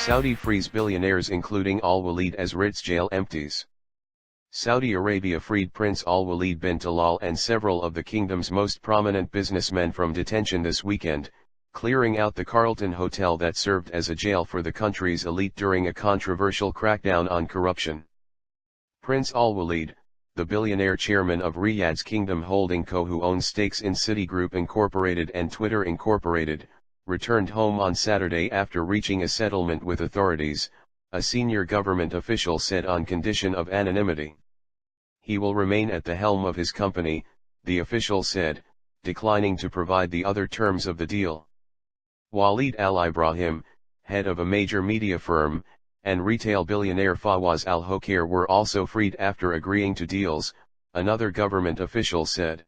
Saudi frees billionaires including Alwaleed as Ritz jail empties. Saudi Arabia freed Prince Alwaleed bin Talal and several of the kingdom's most prominent businessmen from detention this weekend, clearing out the Carlton hotel that served as a jail for the country's elite during a controversial crackdown on corruption. Prince Alwaleed, the billionaire chairman of Riyadh's Kingdom Holding Co., who owns stakes in Citigroup Incorporated and Twitter Incorporated, returned home on Saturday after reaching a settlement with authorities, a senior government official said, on condition of anonymity. He will remain at the helm of his company, the official said, declining to provide the other terms of the deal. Walid Al-Ibrahim, head of a major media firm, and retail billionaire Fawaz Al-Hokair were also freed after agreeing to deals, another government official said.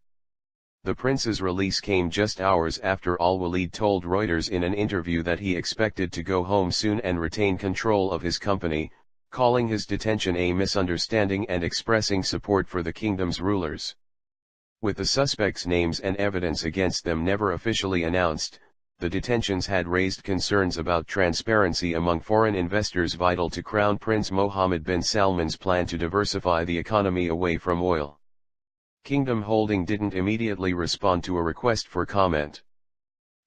The prince's release came just hours after Alwaleed told Reuters in an interview that he expected to go home soon and retain control of his company, calling his detention a misunderstanding and expressing support for the kingdom's rulers. With the suspects' names and evidence against them never officially announced, the detentions had raised concerns about transparency among foreign investors vital to Crown Prince Mohammed bin Salman's plan to diversify the economy away from oil. Kingdom Holding didn't immediately respond to a request for comment.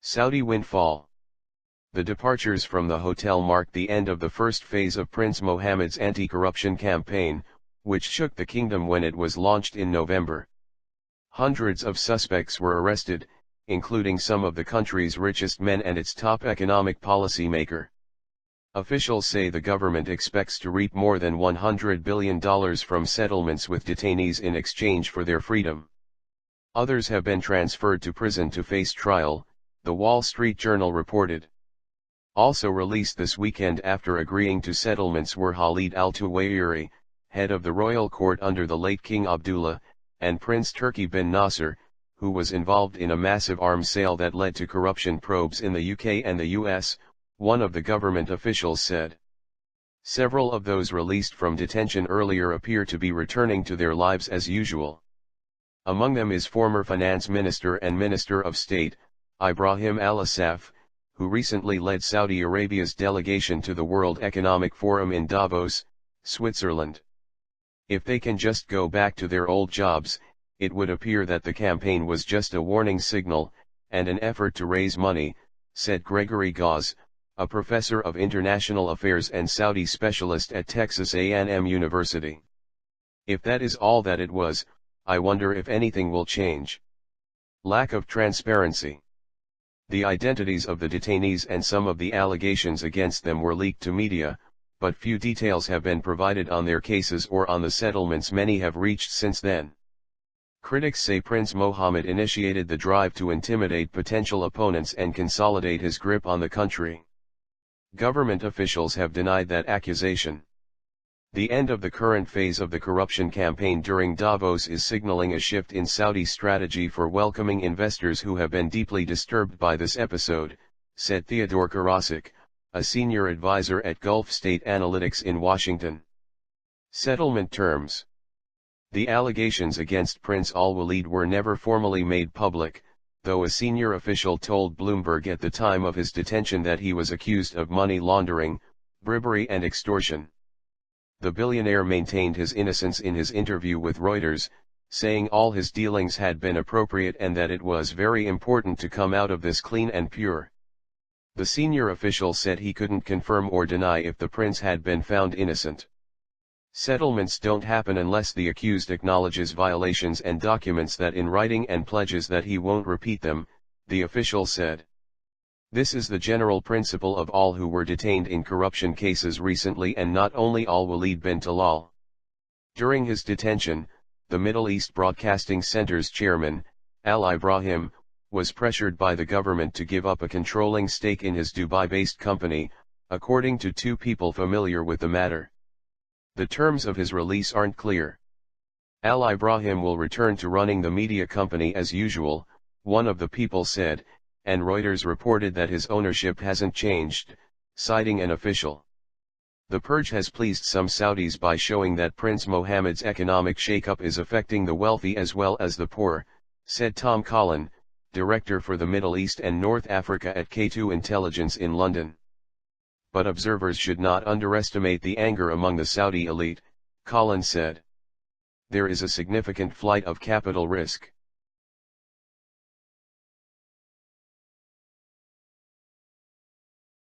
Saudi windfall. The departures from the hotel marked the end of the first phase of Prince Mohammed's anti-corruption campaign, which shook the kingdom when it was launched in November. Hundreds of suspects were arrested, including some of the country's richest men and its top economic policymaker. Officials say the government expects to reap more than $100 billion from settlements with detainees in exchange for their freedom. Others have been transferred to prison to face trial, the Wall Street Journal reported. Also released this weekend after agreeing to settlements were Khalid Al-Tuwairi, head of the royal court under the late King Abdullah, and Prince Turki bin Nasser, who was involved in a massive arms sale that led to corruption probes in the UK and the US, one of the government officials said. Several of those released from detention earlier appear to be returning to their lives as usual. Among them is former finance minister and minister of state, Ibrahim Al-Assaf, who recently led Saudi Arabia's delegation to the World Economic Forum in Davos, Switzerland. If they can just go back to their old jobs, it would appear that the campaign was just a warning signal, and an effort to raise money, said Gregory Gause, a professor of international affairs and Saudi specialist at Texas A&M University. If that is all that it was, I wonder if anything will change. Lack of transparency. The identities of the detainees and some of the allegations against them were leaked to media, but few details have been provided on their cases or on the settlements many have reached since then. Critics say Prince Mohammed initiated the drive to intimidate potential opponents and consolidate his grip on the country. Government officials have denied that accusation. The end of the current phase of the corruption campaign during Davos is signaling a shift in Saudi strategy for welcoming investors who have been deeply disturbed by this episode, said Theodore Karasik, a senior advisor at Gulf State Analytics in Washington. Settlement terms. The allegations against Prince Alwaleed were never formally made public, though a senior official told Bloomberg at the time of his detention that he was accused of money laundering, bribery and extortion. The billionaire maintained his innocence in his interview with Reuters, saying all his dealings had been appropriate and that it was very important to come out of this clean and pure. The senior official said he couldn't confirm or deny if the prince had been found innocent. Settlements don't happen unless the accused acknowledges violations and documents that in writing and pledges that he won't repeat them, the official said. This is the general principle of all who were detained in corruption cases recently, and not only Alwaleed bin Talal. During his detention, the Middle East Broadcasting Center's chairman, Al-Ibrahim, was pressured by the government to give up a controlling stake in his Dubai-based company, according to two people familiar with the matter. The terms of his release aren't clear. Al-Ibrahim will return to running the media company as usual, one of the people said, and Reuters reported that his ownership hasn't changed, citing an official. The purge has pleased some Saudis by showing that Prince Mohammed's economic shakeup is affecting the wealthy as well as the poor, said Tom Collin, director for the Middle East and North Africa at K2 Intelligence in London. but observers should not underestimate the anger among the Saudi elite, Collins said. There is a significant flight of capital risk.